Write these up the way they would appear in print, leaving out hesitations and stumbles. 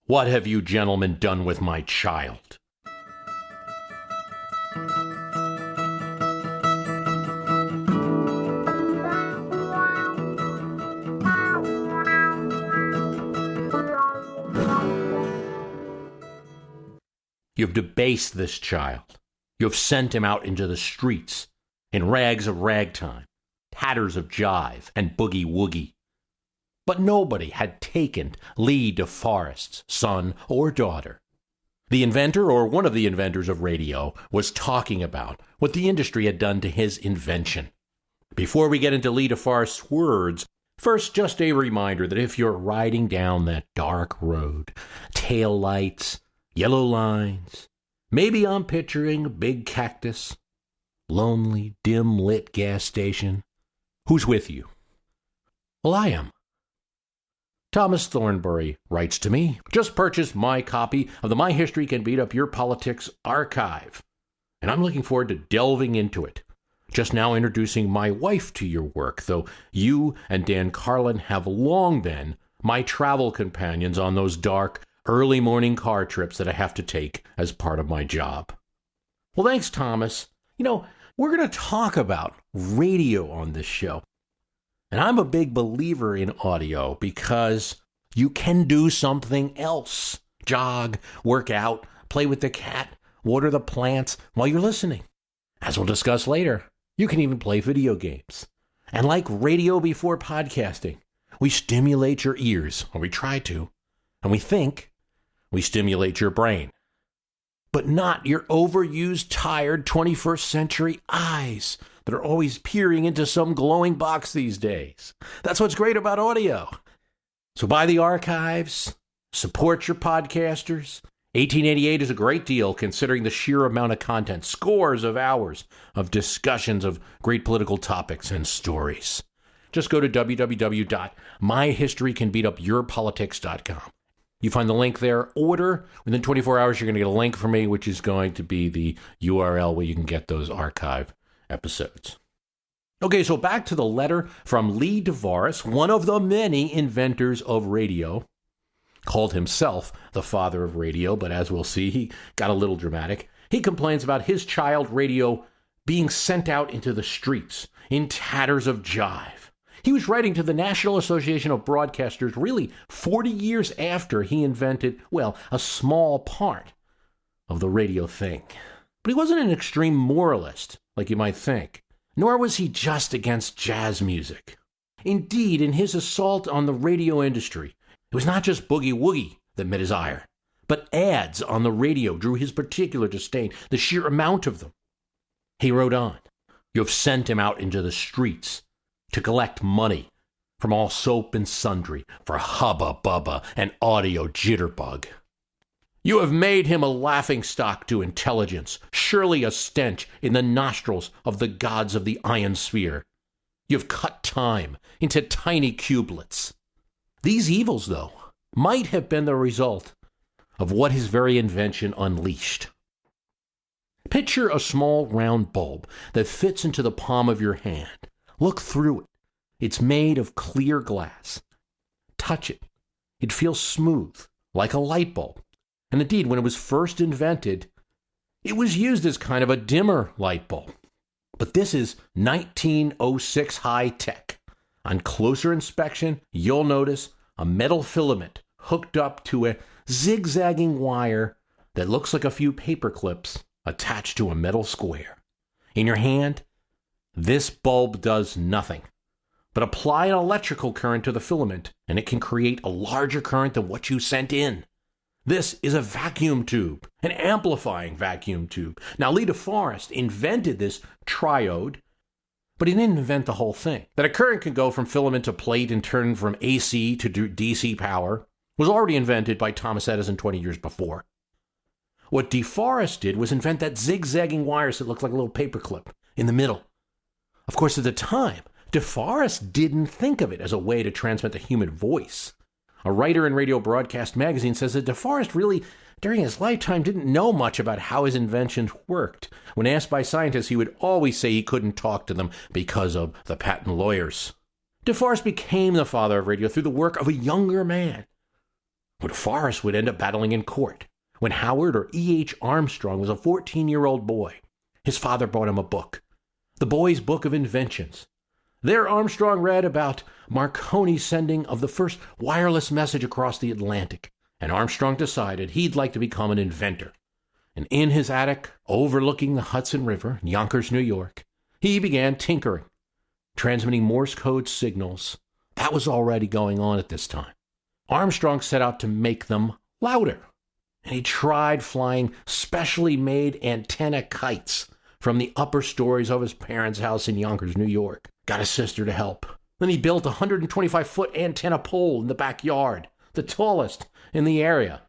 What have you gentlemen done with my child? You've debased this child. You've sent him out into the streets, in rags of ragtime, tatters of jive, and boogie-woogie. But nobody had taken Lee DeForest's son or daughter. The inventor, or one of the inventors of radio, was talking about what the industry had done to his invention. Before we get into Lee DeForest's words, first, just a reminder that if you're riding down that dark road, tail lights, yellow lines, maybe I'm picturing a big cactus, lonely, dim-lit gas station. Who's with you? Well, I am. Thomas Thornbury writes to me, just purchased my copy of the My History Can Beat Up Your Politics archive, and I'm looking forward to delving into it. Just now introducing my wife to your work, though you and Dan Carlin have long been my travel companions on those dark, early morning car trips that I have to take as part of my job. Well, thanks, Thomas. We're going to talk about radio on this show. And I'm a big believer in audio because you can do something else. Jog, work out, play with the cat, water the plants while you're listening. As we'll discuss later, you can even play video games. And like radio before podcasting, we stimulate your ears, or we try to, and we think we stimulate your brain. But not your overused, tired 21st century eyes that are always peering into some glowing box these days. That's what's great about audio. So buy the archives, support your podcasters. 1888 is a great deal considering the sheer amount of content, scores of hours of discussions of great political topics and stories. Just go to www.myhistorycanbeatupyourpolitics.com. You find the link there. Order. Within 24 hours, you're going to get a link from me, which is going to be the URL where you can get those archive episodes. Okay, so back to the letter from Lee DeForest, one of the many inventors of radio, called himself the father of radio, but as we'll see, he got a little dramatic. He complains about his child radio being sent out into the streets in tatters of jive. He was writing to the National Association of Broadcasters really 40 years after he invented, a small part of the radio thing. But he wasn't an extreme moralist, like you might think, nor was he just against jazz music. Indeed, in his assault on the radio industry, it was not just boogie-woogie that met his ire, but ads on the radio drew his particular disdain, the sheer amount of them. He wrote on, "You have sent him out into the streets to collect money from all soap and sundry for hubba bubba and audio jitterbug. You have made him a laughingstock to intelligence, surely a stench in the nostrils of the gods of the ionosphere. You have cut time into tiny cubelets. These evils, though, might have been the result of what his very invention unleashed. Picture a small round bulb that fits into the palm of your hand. Look through it. It's made of clear glass. Touch it. It feels smooth, like a light bulb. And indeed, when it was first invented, it was used as kind of a dimmer light bulb. But this is 1906 high tech. On closer inspection, you'll notice a metal filament hooked up to a zigzagging wire that looks like a few paper clips attached to a metal square. In your hand, this bulb does nothing but apply an electrical current to the filament, and it can create a larger current than what you sent in. This is a vacuum tube, an amplifying vacuum tube. Now, Lee DeForest invented this triode, but he didn't invent the whole thing. That a current can go from filament to plate and turn from AC to DC power was already invented by Thomas Edison 20 years before. What DeForest did was invent that zigzagging wires that looked like a little paperclip in the middle. Of course, at the time, DeForest didn't think of it as a way to transmit the human voice. A writer in Radio Broadcast Magazine says that DeForest really, during his lifetime, didn't know much about how his inventions worked. When asked by scientists, he would always say he couldn't talk to them because of the patent lawyers. DeForest became the father of radio through the work of a younger man But Forrest would end up battling in court when Howard, or E.H. Armstrong, was a 14-year-old boy. His father bought him a book, The Boy's Book of Inventions. There Armstrong read about Marconi's sending of the first wireless message across the Atlantic, and Armstrong decided he'd like to become an inventor. And in his attic, overlooking the Hudson River in Yonkers, New York, he began tinkering, transmitting Morse code signals. That was already going on at this time. Armstrong set out to make them louder, and he tried flying specially made antenna kites from the upper stories of his parents' house in Yonkers, New York. Got his sister to help. Then he built a 125-foot antenna pole in the backyard, the tallest in the area.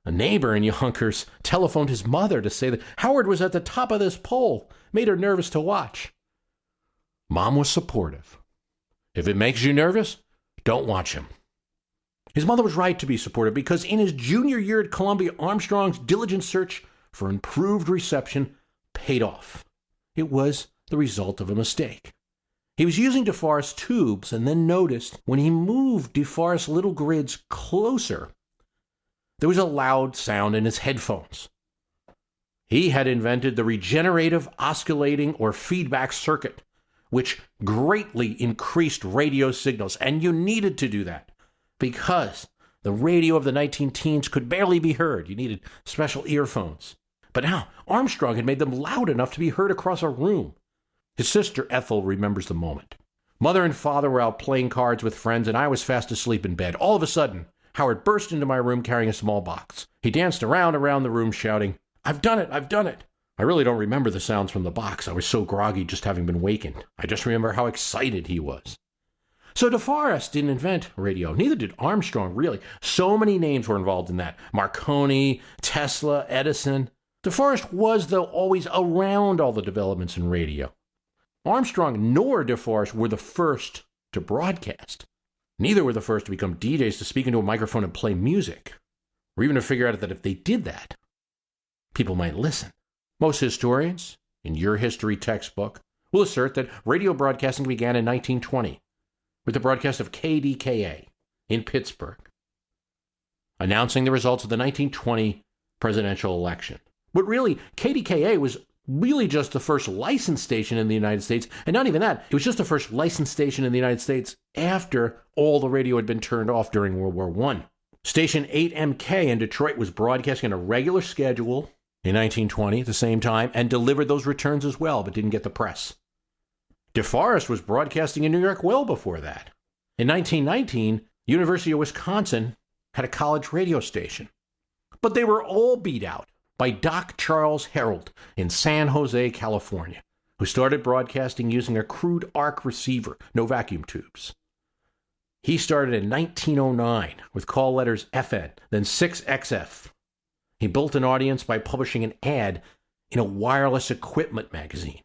A neighbor in Yonkers telephoned his mother to say that Howard was at the top of this pole, made her nervous to watch. Mom was supportive. If it makes you nervous, don't watch him. His mother was right to be supportive because in his junior year at Columbia, Armstrong's diligent search for improved reception paid off. It was the result of a mistake. He was using DeForest tubes and then noticed when he moved DeForest's little grids closer, there was a loud sound in his headphones. He had invented the regenerative oscillating or feedback circuit, which greatly increased radio signals, and you needed to do that because the radio of the 19-teens could barely be heard. You needed special earphones. But now Armstrong had made them loud enough to be heard across a room. His sister Ethel remembers the moment. Mother and father were out playing cards with friends, and I was fast asleep in bed. All of a sudden, Howard burst into my room carrying a small box. He danced around the room shouting, "I've done it! I've done it!" I really don't remember the sounds from the box. I was so groggy just having been wakened. I just remember how excited he was. So DeForest didn't invent radio. Neither did Armstrong, really. So many names were involved in that. Marconi, Tesla, Edison. DeForest was, though, always around all the developments in radio. Armstrong nor DeForest were the first to broadcast. Neither were the first to become DJs to speak into a microphone and play music, or even to figure out that if they did that, people might listen. Most historians, in your history textbook, will assert that radio broadcasting began in 1920 with the broadcast of KDKA in Pittsburgh, announcing the results of the 1920 presidential election. But really, KDKA was really just the first licensed station in the United States, and not even that. It was just the first licensed station in the United States after all the radio had been turned off during World War I. Station 8MK in Detroit was broadcasting on a regular schedule in 1920 at the same time and delivered those returns as well, but didn't get the press. DeForest was broadcasting in New York well before that. In 1919, University of Wisconsin had a college radio station, but they were all beat out by Doc Charles Herold in San Jose, California, who started broadcasting using a crude arc receiver, no vacuum tubes. He started in 1909 with call letters FN, then 6XF. He built an audience by publishing an ad in a wireless equipment magazine.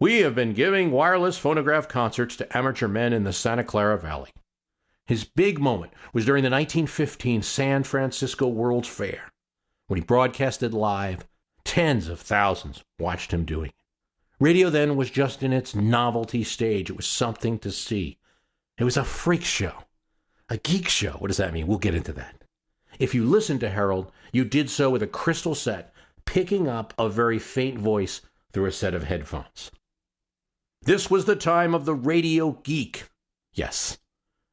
"We have been giving wireless phonograph concerts to amateur men in the Santa Clara Valley." His big moment was during the 1915 San Francisco World's Fair, when he broadcasted live. Tens of thousands watched him doing it. Radio then was just in its novelty stage. It was something to see. It was a freak show, a geek show. What does that mean? We'll get into that. If you listened to Herold, you did so with a crystal set, picking up a very faint voice through a set of headphones. This was the time of the radio geek. Yes,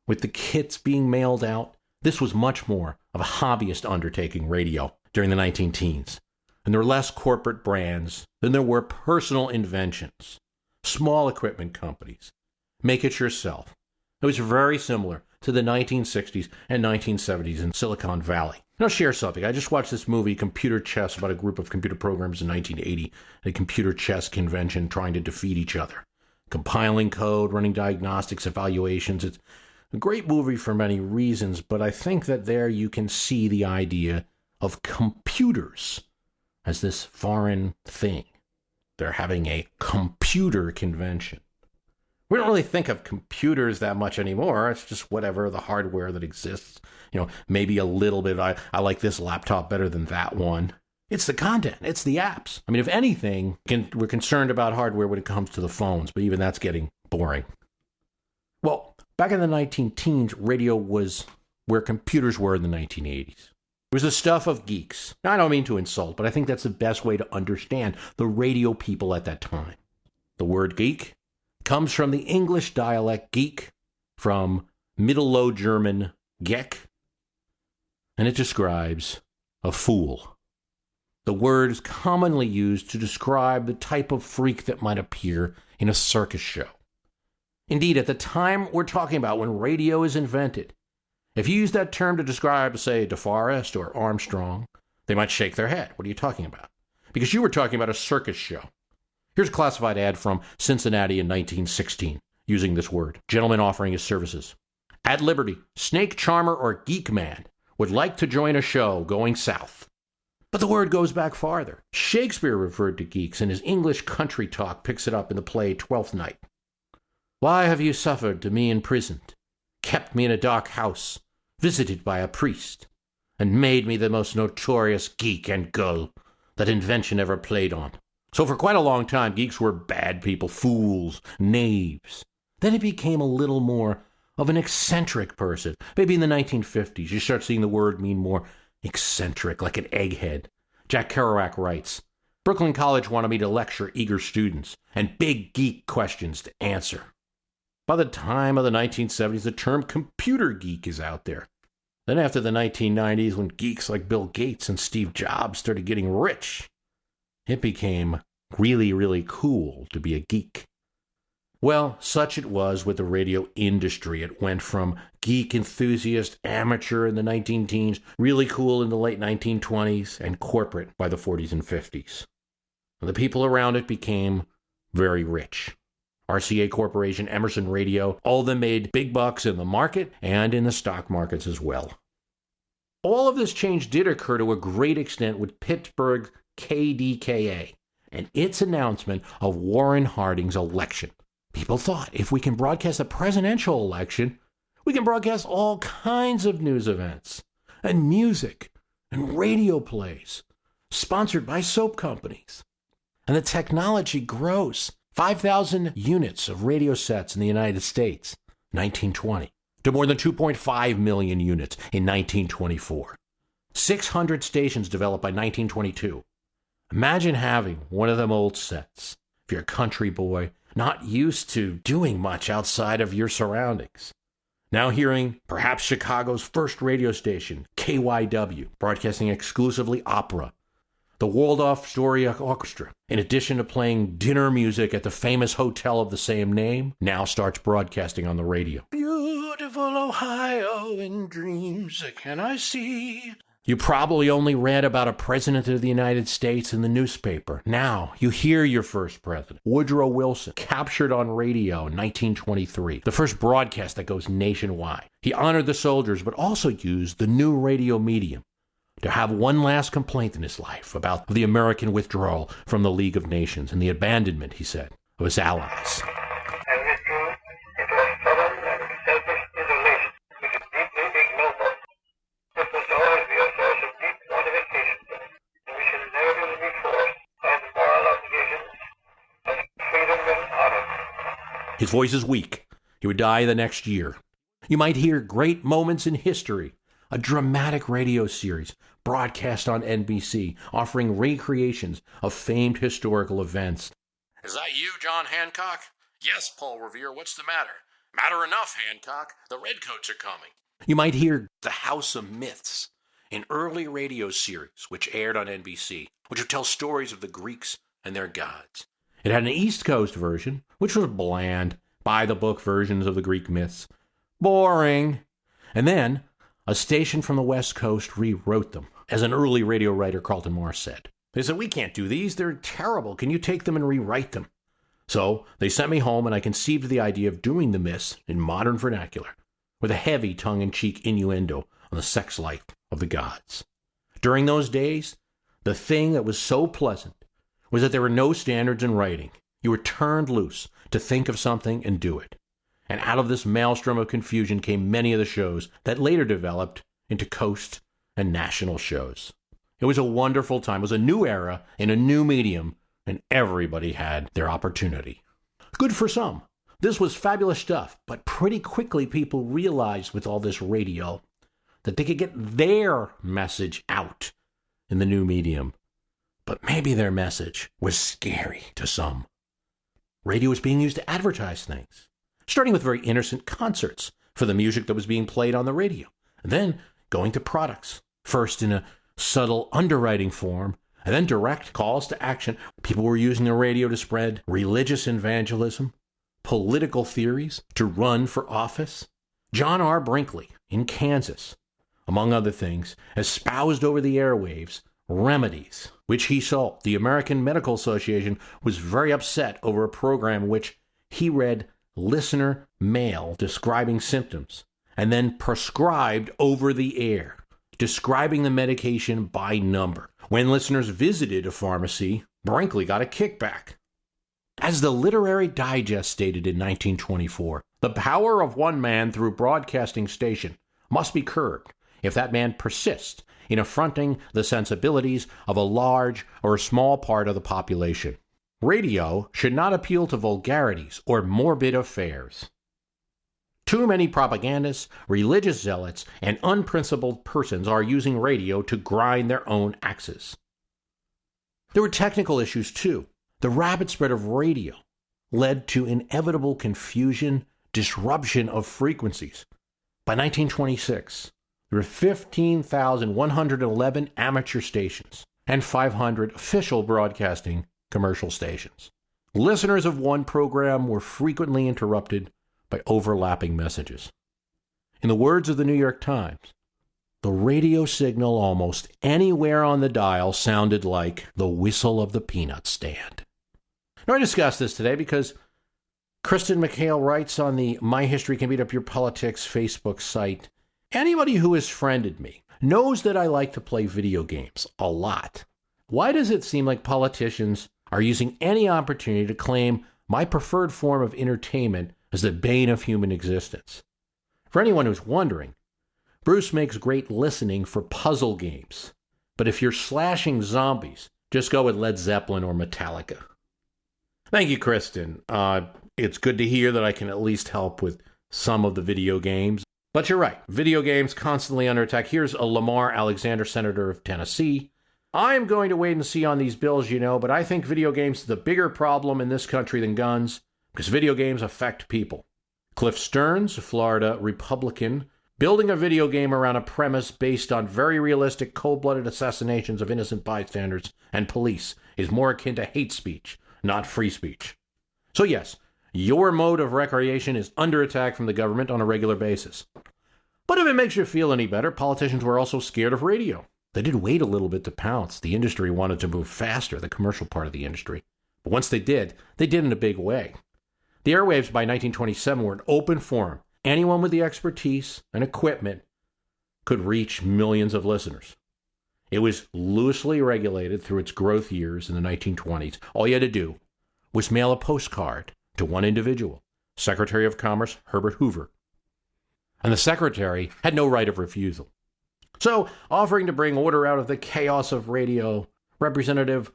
with the kits being mailed out, this was much more of a hobbyist undertaking, radio, during the 19-teens. And there were less corporate brands than there were personal inventions. Small equipment companies. Make it yourself. It was very similar to the 1960s and 1970s in Silicon Valley. Now, I'll share something. I just watched this movie, Computer Chess, about a group of computer programmers in 1980 at a computer chess convention trying to defeat each other. Compiling code, running diagnostics, evaluations. It's a great movie for many reasons, but I think that there you can see the idea of computers as this foreign thing. They're having a computer convention. We don't really think of computers that much anymore. It's just whatever, the hardware that exists. Maybe a little bit, I like this laptop better than that one. It's the content. It's the apps. I mean, if anything, we're concerned about hardware when it comes to the phones, but even that's getting boring. Well, back in the 19-teens, radio was where computers were in the 1980s. It was the stuff of geeks. Now, I don't mean to insult, but I think that's the best way to understand the radio people at that time. The word geek comes from the English dialect geek, from Middle Low German geck, and it describes a fool. The word is commonly used to describe the type of freak that might appear in a circus show. Indeed, at the time we're talking about, when radio is invented, if you use that term to describe, say, DeForest or Armstrong, they might shake their head. What are you talking about? Because you were talking about a circus show. Here's a classified ad from Cincinnati in 1916, using this word. Gentleman offering his services. At Liberty, snake charmer or geek man would like to join a show going south. But the word goes back farther. Shakespeare referred to geeks, and his English country talk picks it up in the play Twelfth Night. Why have you suffered to me imprisoned, kept me in a dark house, visited by a priest, and made me the most notorious geek and gull that invention ever played on? So for quite a long time, geeks were bad people, fools, knaves. Then it became a little more of an eccentric person. Maybe in the 1950s, you start seeing the word mean more eccentric, like an egghead. Jack Kerouac writes, Brooklyn College wanted me to lecture eager students and big geek questions to answer. By the time of the 1970s, the term computer geek is out there. Then after the 1990s, when geeks like Bill Gates and Steve Jobs started getting rich, it became really, really cool to be a geek. Well, such it was with the radio industry. It went from geek enthusiast, amateur in the 19-teens, really cool in the late 1920s, and corporate by the 40s and 50s. The people around it became very rich. RCA Corporation, Emerson Radio, all of them made big bucks in the market and in the stock markets as well. All of this change did occur to a great extent with Pittsburgh KDKA and its announcement of Warren Harding's election. People thought, if we can broadcast a presidential election, we can broadcast all kinds of news events and music and radio plays sponsored by soap companies. And the technology grows. 5,000 units of radio sets in the United States, 1920, to more than 2.5 million units in 1924. 600 stations developed by 1922. Imagine having one of them old sets, if you're a country boy, not used to doing much outside of your surroundings. Now hearing perhaps Chicago's first radio station, KYW, broadcasting exclusively opera, the Waldorf Astoria Orchestra, in addition to playing dinner music at the famous hotel of the same name, now starts broadcasting on the radio. Beautiful Ohio, in dreams can I see. You probably only read about a president of the United States in the newspaper. Now, you hear your first president, Woodrow Wilson, captured on radio in 1923, the first broadcast that goes nationwide. He honored the soldiers, but also used the new radio medium to have one last complaint in his life about the American withdrawal from the League of Nations and the abandonment, he said, of his allies. And withdrew into a stubborn and selfish isolation, which is deeply ignoble. This must always be a source of deep mortification, and we should inevitably be forced by the moral obligations of freedom and honor. His voice is weak. He would die the next year. You might hear great moments in history, a dramatic radio series broadcast on NBC, offering recreations of famed historical events. Is that you, John Hancock? Yes, Paul Revere, what's the matter? Matter enough, Hancock. The Redcoats are coming. You might hear The House of Myths, an early radio series which aired on NBC, which would tell stories of the Greeks and their gods. It had an East Coast version, which was bland, by-the-book versions of the Greek myths. Boring. And then a station from the West Coast rewrote them, as an early radio writer, Carlton Morris, said. They said, we can't do these. They're terrible. Can you take them and rewrite them? So they sent me home, and I conceived the idea of doing the myths in modern vernacular, with a heavy tongue-in-cheek innuendo on the sex life of the gods. During those days, the thing that was so pleasant was that there were no standards in writing. You were turned loose to think of something and do it. And out of this maelstrom of confusion came many of the shows that later developed into coast and national shows. It was a wonderful time. It was a new era in a new medium, and everybody had their opportunity. Good for some. This was fabulous stuff, but pretty quickly people realized with all this radio that they could get their message out in the new medium. But maybe their message was scary to some. Radio was being used to advertise things, starting with very innocent concerts for the music that was being played on the radio, and then going to products, first in a subtle underwriting form, and then direct calls to action. People were using the radio to spread religious evangelism, political theories, to run for office. John R. Brinkley in Kansas, among other things, espoused over the airwaves remedies, which he sold. The American Medical Association was very upset over a program in which he read listener mail describing symptoms and then prescribed over the air, describing the medication by number. When listeners visited a pharmacy, Brinkley got a kickback. As the Literary Digest stated in 1924, the power of one man through broadcasting station must be curbed if that man persists in affronting the sensibilities of a large or a small part of the population. Radio should not appeal to vulgarities or morbid affairs. Too many propagandists, religious zealots, and unprincipled persons are using radio to grind their own axes. There were technical issues too. The rapid spread of radio led to inevitable confusion, disruption of frequencies. By 1926, there were 15,111 amateur stations and 500 official broadcasting commercial stations. Listeners of one program were frequently interrupted by overlapping messages. In the words of the New York Times, the radio signal almost anywhere on the dial sounded like the whistle of the peanut stand. Now, I discussed this today because Kristen McHale writes on the My History Can Beat Up Your Politics Facebook site, anybody who has friended me knows that I like to play video games a lot. Why does it seem like politicians are using any opportunity to claim my preferred form of entertainment as the bane of human existence? For anyone who's wondering, Bruce makes great listening for puzzle games. But if you're slashing zombies, just go with Led Zeppelin or Metallica. Thank you, Kristen. It's good to hear that I can at least help with some of the video games. But you're right, video games constantly under attack. Here's a Lamar Alexander, senator of Tennessee. I'm going to wait and see on these bills, but I think video games are the bigger problem in this country than guns, because video games affect people. Cliff Stearns, a Florida Republican, building a video game around a premise based on very realistic cold-blooded assassinations of innocent bystanders and police is more akin to hate speech, not free speech. So yes, your mode of recreation is under attack from the government on a regular basis. But if it makes you feel any better, politicians were also scared of radio. They did wait a little bit to pounce. The industry wanted to move faster, the commercial part of the industry. But once they did in a big way. The airwaves by 1927 were an open forum. Anyone with the expertise and equipment could reach millions of listeners. It was loosely regulated through its growth years in the 1920s. All you had to do was mail a postcard to one individual, Secretary of Commerce Herbert Hoover. And the secretary had no right of refusal. So, offering to bring order out of the chaos of radio, Representative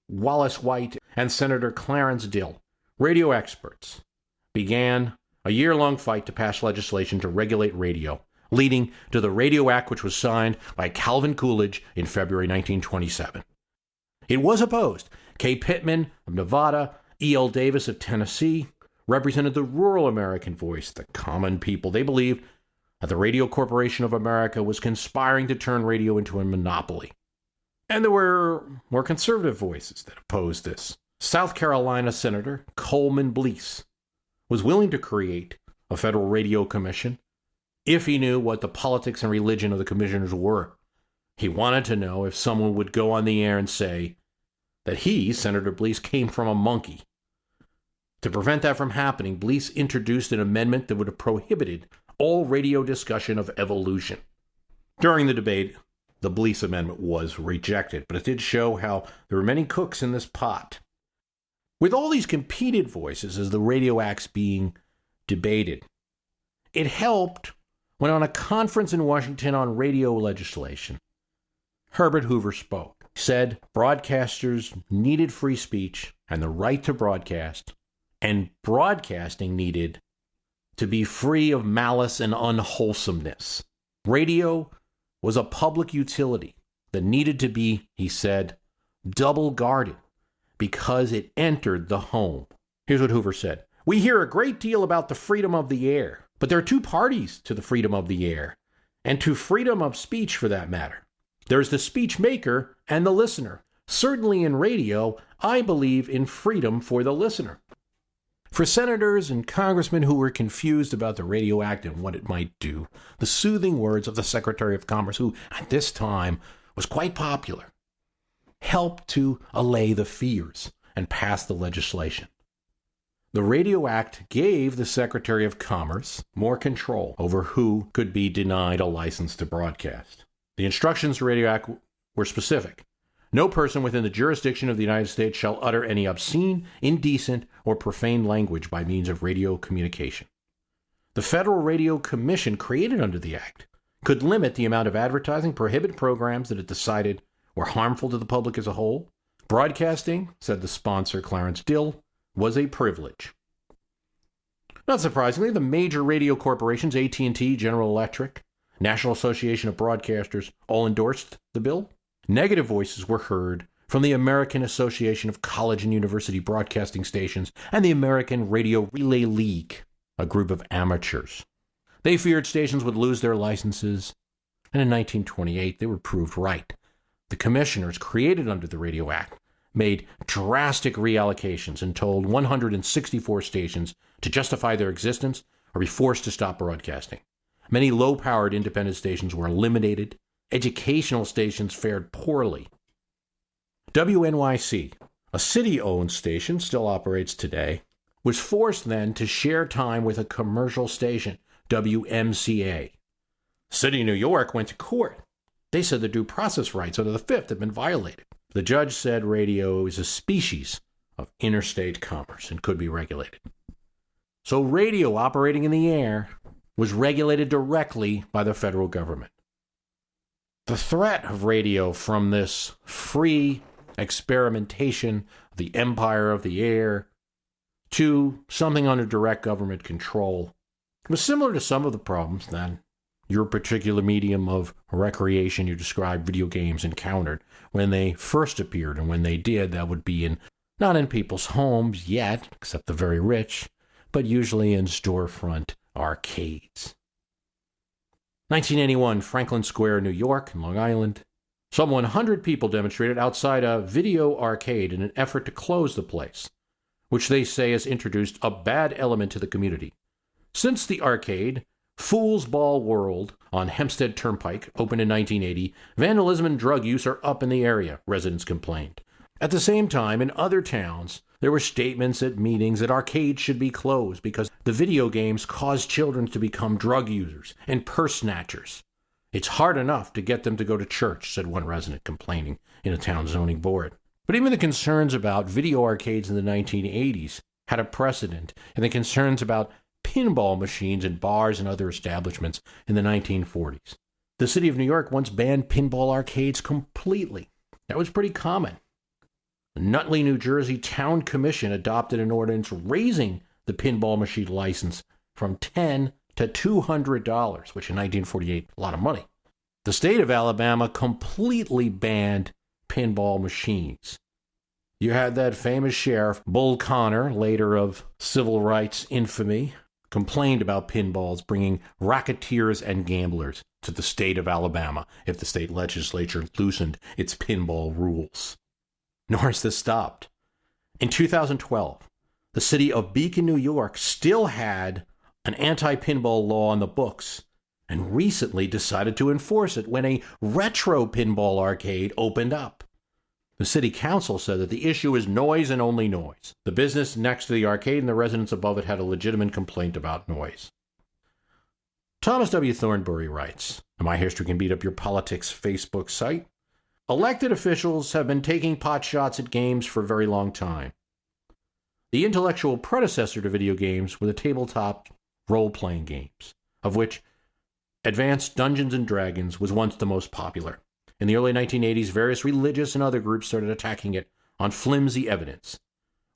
Wallace White and Senator Clarence Dill, radio experts, began a year-long fight to pass legislation to regulate radio, leading to the Radio Act, which was signed by Calvin Coolidge in February 1927. It was opposed. Kay Pittman of Nevada, E.L. Davis of Tennessee represented the rural American voice, the common people. They believed that the Radio Corporation of America was conspiring to turn radio into a monopoly. And there were more conservative voices that opposed this. South Carolina Senator Coleman Blease was willing to create a federal radio commission if he knew what the politics and religion of the commissioners were. He wanted to know if someone would go on the air and say that he, Senator Blease, came from a monkey. To prevent that from happening, Blease introduced an amendment that would have prohibited all radio discussion of evolution. During the debate, the Blease Amendment was rejected, but it did show how there were many cooks in this pot. With all these competed voices as the Radio Act's being debated, it helped when on a conference in Washington on radio legislation, Herbert Hoover spoke. He said broadcasters needed free speech and the right to broadcast, and broadcasting needed to be free of malice and unwholesomeness. Radio was a public utility that needed to be, he said, double guarded because it entered the home. Here's what Hoover said. We hear a great deal about the freedom of the air, but there are two parties to the freedom of the air, and to freedom of speech for that matter. There's the speech maker and the listener. Certainly in radio, I believe in freedom for the listener. For senators and congressmen who were confused about the Radio Act and what it might do, the soothing words of the Secretary of Commerce, who at this time was quite popular, helped to allay the fears and pass the legislation. The Radio Act gave the Secretary of Commerce more control over who could be denied a license to broadcast. The instructions to the Radio Act were specific. No person within the jurisdiction of the United States shall utter any obscene, indecent, or profane language by means of radio communication. The Federal Radio Commission, created under the Act, could limit the amount of advertising, prohibit programs that it decided were harmful to the public as a whole. Broadcasting, said the sponsor Clarence Dill, was a privilege. Not surprisingly, the major radio corporations, AT&T, General Electric, National Association of Broadcasters, all endorsed the bill. Negative voices were heard from the American Association of College and University Broadcasting Stations and the American Radio Relay League, a group of amateurs. They feared stations would lose their licenses, and in 1928 they were proved right. The commissioners created under the Radio Act made drastic reallocations and told 164 stations to justify their existence or be forced to stop broadcasting. Many low-powered independent stations were eliminated. Educational stations fared poorly. WNYC, a city-owned station, still operates today, was forced then to share time with a commercial station, WMCA. City of New York went to court. They said the due process rights under the Fifth had been violated. The judge said radio is a species of interstate commerce and could be regulated. So radio operating in the air was regulated directly by the federal government. The threat of radio from this free experimentation of the empire of the air to something under direct government control was similar to some of the problems that your particular medium of recreation you described, video games, encountered when they first appeared. And when they did, that would be not in people's homes yet, except the very rich, but usually in storefront arcades. 1981, Franklin Square, New York, Long Island. Some 100 people demonstrated outside a video arcade in an effort to close the place, which they say has introduced a bad element to the community. Since the arcade, Fool's Ball World on Hempstead Turnpike opened in 1980, vandalism and drug use are up in the area, residents complained. At the same time, in other towns, there were statements at meetings that arcades should be closed because the video games cause children to become drug users and purse snatchers. It's hard enough to get them to go to church, said one resident complaining in a town zoning board. But even the concerns about video arcades in the 1980s had a precedent, and the concerns about pinball machines in bars and other establishments in the 1940s. The city of New York once banned pinball arcades completely. That was pretty common. The Nutley, New Jersey Town Commission adopted an ordinance raising the pinball machine license from $10 to $200, which in 1948, a lot of money. The state of Alabama completely banned pinball machines. You had that famous sheriff, Bull Connor, later of civil rights infamy, complained about pinballs bringing racketeers and gamblers to the state of Alabama if the state legislature loosened its pinball rules. Nor has this stopped. In 2012, the city of Beacon, New York still had an anti-pinball law on the books and recently decided to enforce it when a retro pinball arcade opened up. The city council said that the issue is noise and only noise. The business next to the arcade and the residents above it had a legitimate complaint about noise. Thomas W. Thornbury writes, and My History Can Beat Up Your Politics Facebook site, elected officials have been taking pot shots at games for a very long time. The intellectual predecessor to video games were the tabletop role-playing games, of which Advanced Dungeons & Dragons was once the most popular. In the early 1980s, various religious and other groups started attacking it on flimsy evidence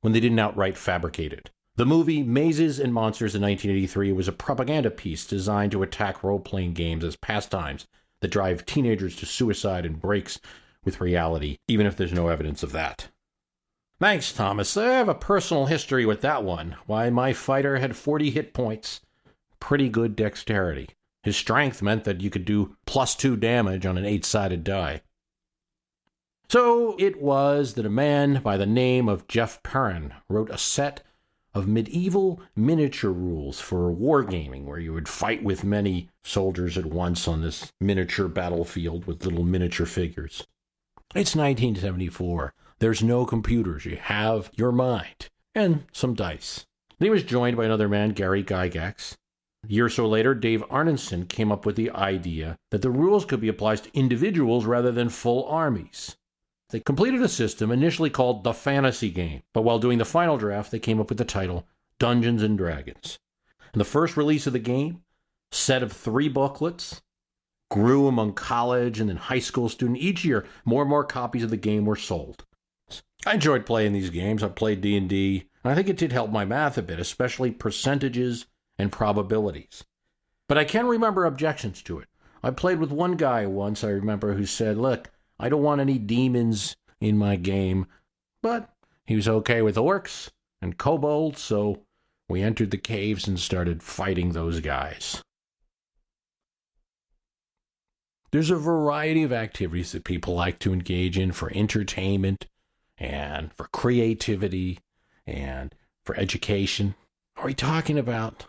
when they didn't outright fabricate it. The movie Mazes and Monsters in 1983 was a propaganda piece designed to attack role-playing games as pastimes that drive teenagers to suicide and breaks with reality, even if there's no evidence of that. Thanks, Thomas. I have a personal history with that one. Why, my fighter had 40 hit points. Pretty good dexterity. His strength meant that you could do +2 damage on an 8-sided die. So it was that a man by the name of Jeff Perrin wrote a set of medieval miniature rules for wargaming, where you would fight with many soldiers at once on this miniature battlefield with little miniature figures. It's 1974. There's no computers. You have your mind and some dice. He was joined by another man, Gary Gygax. A year or so later, Dave Arneson came up with the idea that the rules could be applied to individuals rather than full armies. They completed a system initially called the Fantasy Game, but while doing the final draft, they came up with the title Dungeons and Dragons. And the first release of the game, set of 3 booklets, grew among college and then high school students. Each year, more and more copies of the game were sold. I enjoyed playing these games. I played D&D, and I think it did help my math a bit, especially percentages and probabilities. But I can remember objections to it. I played with one guy once, I remember, who said, look, I don't want any demons in my game. But he was okay with orcs and kobolds, so we entered the caves and started fighting those guys. There's a variety of activities that people like to engage in for entertainment and for creativity and for education. Are we talking about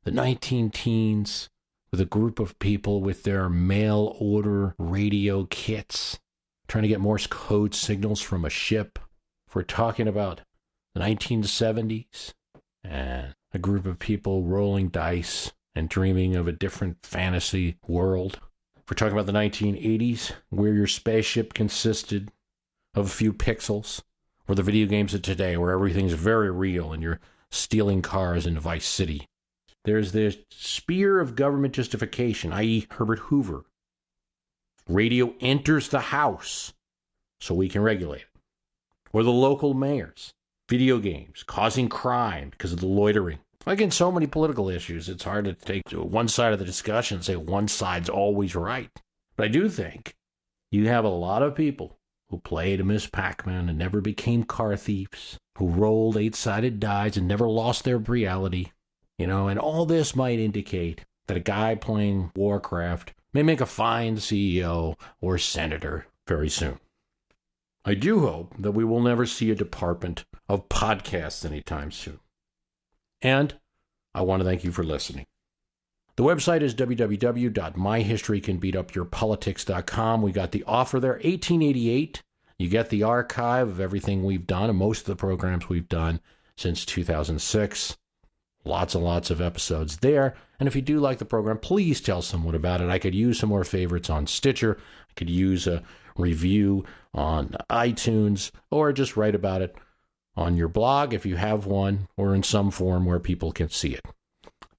the 19-teens with a group of people with their mail-order radio kits trying to get Morse code signals from a ship? If we're talking about the 1970s and a group of people rolling dice and dreaming of a different fantasy world. If we're talking about the 1980s, where your spaceship consisted of a few pixels, or the video games of today where everything's very real and you're stealing cars in Vice City. There's this spear of government justification, i.e. Herbert Hoover. Radio enters the house so we can regulate it. Or the local mayors. Video games causing crime because of the loitering. Like in so many political issues, it's hard to take one side of the discussion and say one side's always right. But I do think you have a lot of people who played Miss Pac-Man and never became car thieves, who rolled 8-sided dice and never lost their reality. And all this might indicate that a guy playing Warcraft may make a fine CEO or senator very soon. I do hope that we will never see a department of podcasts anytime soon. And I want to thank you for listening. The website is www.myhistorycanbeatupyourpolitics.com. We got the offer there, $18.88. You get the archive of everything we've done and most of the programs we've done since 2006. Lots and lots of episodes there. And if you do like the program, please tell someone about it. I could use some more favorites on Stitcher. I could use a review on iTunes, or just write about it on your blog if you have one, or in some form where people can see it.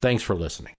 Thanks for listening.